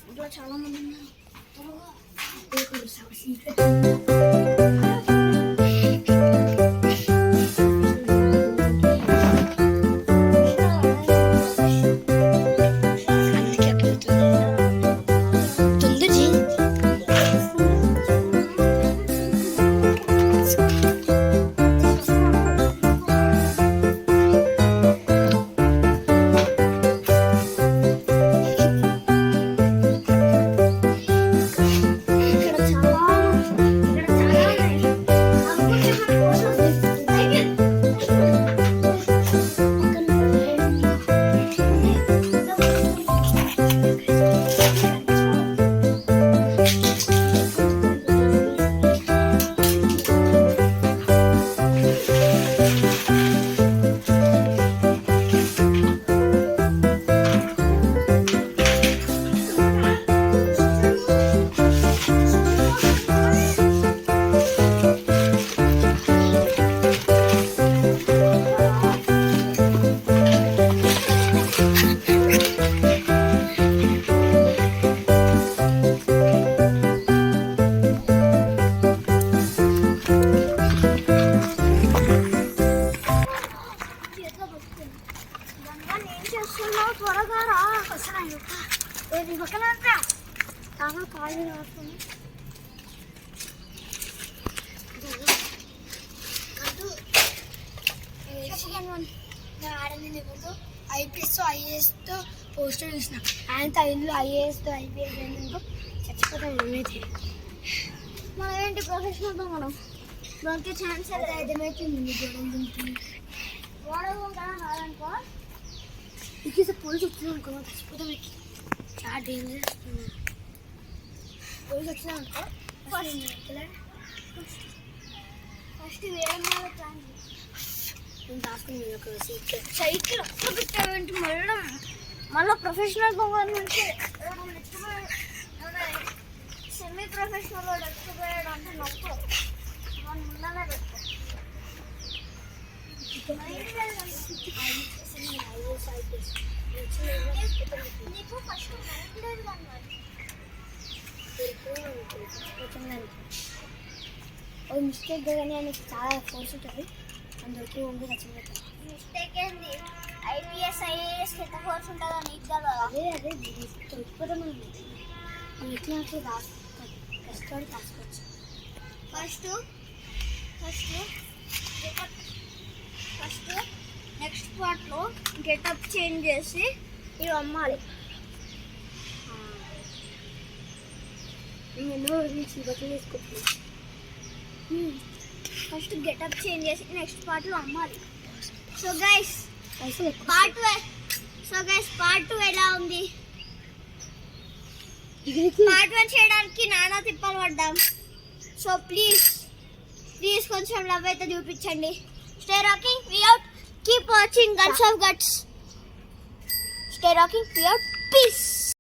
ఇంట్లో చాలా మంది ఉన్నారు. త్వరగా రా అసలు పక్కన చాలా ఖాళీ రాస్తుంది. ఐపీఎస్ ఐఏఎస్తో పోస్టర్ చూసిన ఆయనతో ఇందులో ఐఏఎస్తో ఐపీఎస్ ఏంటో చచ్చిపోతాం. మేమైతే మనం ఏంటి ప్రొఫెషనల్తో మనం దొరికే ఛాన్స్ ఏదైతుంది వాడనుకో ఇక పోలీసు వచ్చినా అనుకో చచ్చిపోతాం. చాలా డేంజరస్ పోలీసు వచ్చినా అనుకో ఫస్ట్ వేరే ప్లాన్ నేను రాసుకుని ఒక సైకిల్ ఒక్క పెట్టామంటే మళ్ళీ ప్రొఫెషనల్ పోవాలి అంటే సెమీ ప్రొఫెషనల్ వాడు ఎక్కిపోయాడు అంటే నొప్పు మన ముందనే పెట్టు. నీకు ఫస్ట్ మిస్టేక్ కానీ ఆయనకి చాలా ఫోర్స్ ఉంటుంది. అందరికీ ఉండి చచ్చిపోతాం. మిస్టేక్ ఏంది? ఐపీఎస్ ఐఏఎస్ ఎంత ఫోర్స్ ఉంటుందో నీకు కదా. అదే చచ్చిపోతాం. మనం ఎట్లా కష్టపడి రాసుకోవచ్చు. ఫస్ట్ నెక్స్ట్ పార్ట్లో గెటప్ చేంజ్ చేసి ఇవి అమ్మాలి. ఎన్నో బట్టలు వేసుకుంటున్నాను. ఫస్ట్ గెటప్ చేంజ్ చేసి నెక్స్ట్ పార్ట్లో అమ్మాలి. సో గైస్ పార్ట్ 2 ఎలా ఉంది? పార్ట్ 1 చేయడానికి నానా తిప్పలు పడ్డాం. సో ప్లీజ్ కొంచెం లవ్ అయితే చూపించండి. Stay rocking we out. Keep watching guns of guts. Stay rocking we out. Piece.